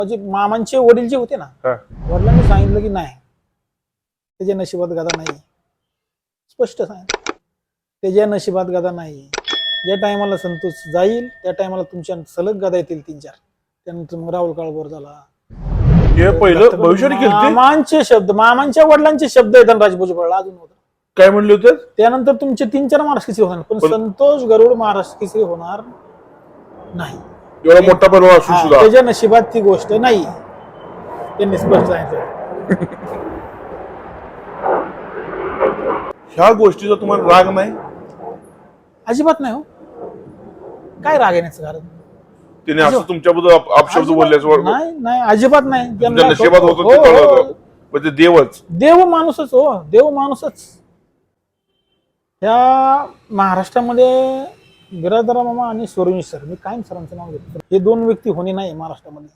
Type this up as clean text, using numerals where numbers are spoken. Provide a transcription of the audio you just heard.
म्हणजे मामांचे वडील जे होते ना, वडिलांनी सांगितलं की नाही, त्याच्या नशिबात गदा नाही. स्पष्ट सांगितलं, त्याच्या नशिबात गदा नाही. ज्या टायमाला संतोष जाईल त्या टायमाला तुमच्या सलग गदा येतील 3-4. त्यानंतर मग राहुल काळभोर झाला. हे पहिलं भविष्याने केलं मामांचे शब्द, मामांच्या वडिलांचे शब्द आहेत धनराज भुजबळला अजून होतं. काय म्हणले होते? त्यानंतर तुमचे 3-4 महाराष्ट्र केसरी होणार, पण संतोष गरुड महाराष्ट्र केसरी होणार नाही. एवढा मोठा बनवा असू सुद्धा त्याच्या नशिबात ती गोष्ट नाही. त्यांनी स्पष्ट सांगितलं. ह्या गोष्टीचा तुम्हाला राग नाही? अजिबात नाही हो. काय राग येण्याचं कारण? तिने असं तुमच्याबद्दल अपशब्द बोलल्याचं नाही नाही, अजिबात नाही. नशिबात होतं ते कळलं. म्हणजे देवच, देव माणूसच हो, देव माणूसच. ह्या महाराष्ट्रामध्ये बिरादरा मामा आणि सोरवी सर, मी कायम सरांचं नाव घेतो, हे 2 व्यक्ती होणे नाही महाराष्ट्रामध्ये.